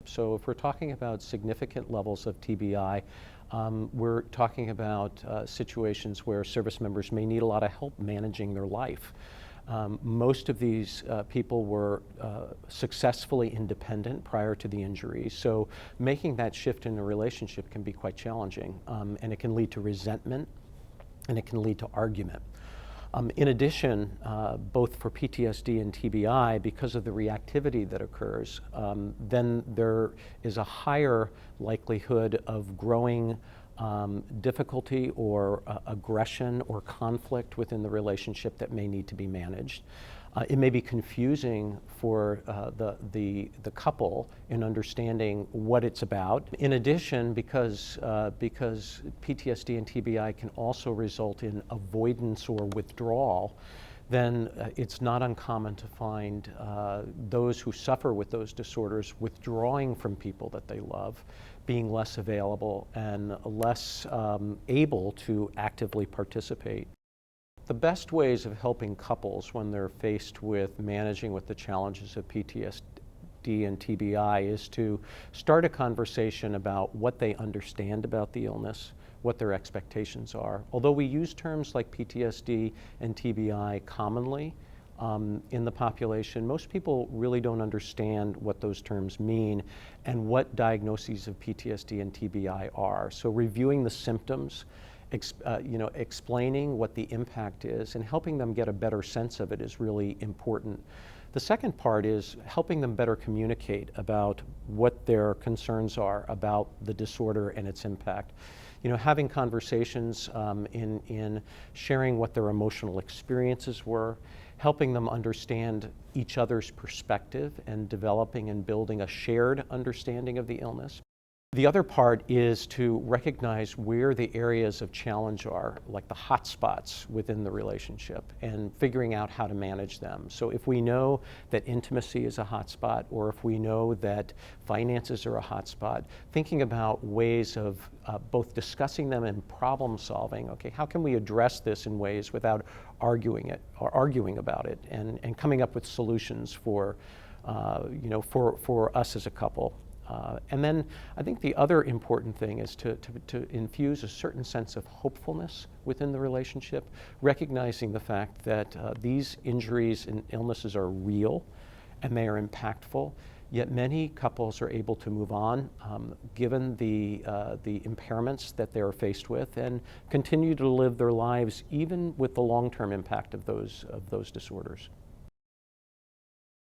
So if we're talking about significant levels of TBI, we're talking about situations where service members may need a lot of help managing their life. Most of these people were successfully independent prior to the injury, so making that shift in a relationship can be quite challenging, and it can lead to resentment, and it can lead to argument. In addition, both for PTSD and TBI, because of the reactivity that occurs, then there is a higher likelihood of growing difficulty or aggression or conflict within the relationship that may need to be managed. It may be confusing for the couple in understanding what it's about. In addition, because PTSD and TBI can also result in avoidance or withdrawal, then it's not uncommon to find those who suffer with those disorders withdrawing from people that they love, being less available and less able to actively participate. The best ways of helping couples when they're faced with managing with the challenges of PTSD and TBI is to start a conversation about what they understand about the illness, what their expectations are. Although we use terms like PTSD and TBI commonly in the population, most people really don't understand what those terms mean and what diagnoses of PTSD and TBI are. So reviewing the symptoms, explaining what the impact is and helping them get a better sense of it is really important. The second part is helping them better communicate about what their concerns are about the disorder and its impact. Having conversations in sharing what their emotional experiences were, helping them understand each other's perspective and developing and building a shared understanding of the illness. The other part is to recognize where the areas of challenge are, like the hot spots within the relationship, and figuring out how to manage them. So if we know that intimacy is a hot spot, or if we know that finances are a hot spot, thinking about ways of both discussing them and problem solving. Okay, how can we address this in ways without arguing about it, and coming up with solutions for us as a couple. And then I think the other important thing is to infuse a certain sense of hopefulness within the relationship, recognizing the fact that these injuries and illnesses are real and they are impactful, yet many couples are able to move on given the impairments that they're faced with and continue to live their lives even with the long-term impact of those disorders.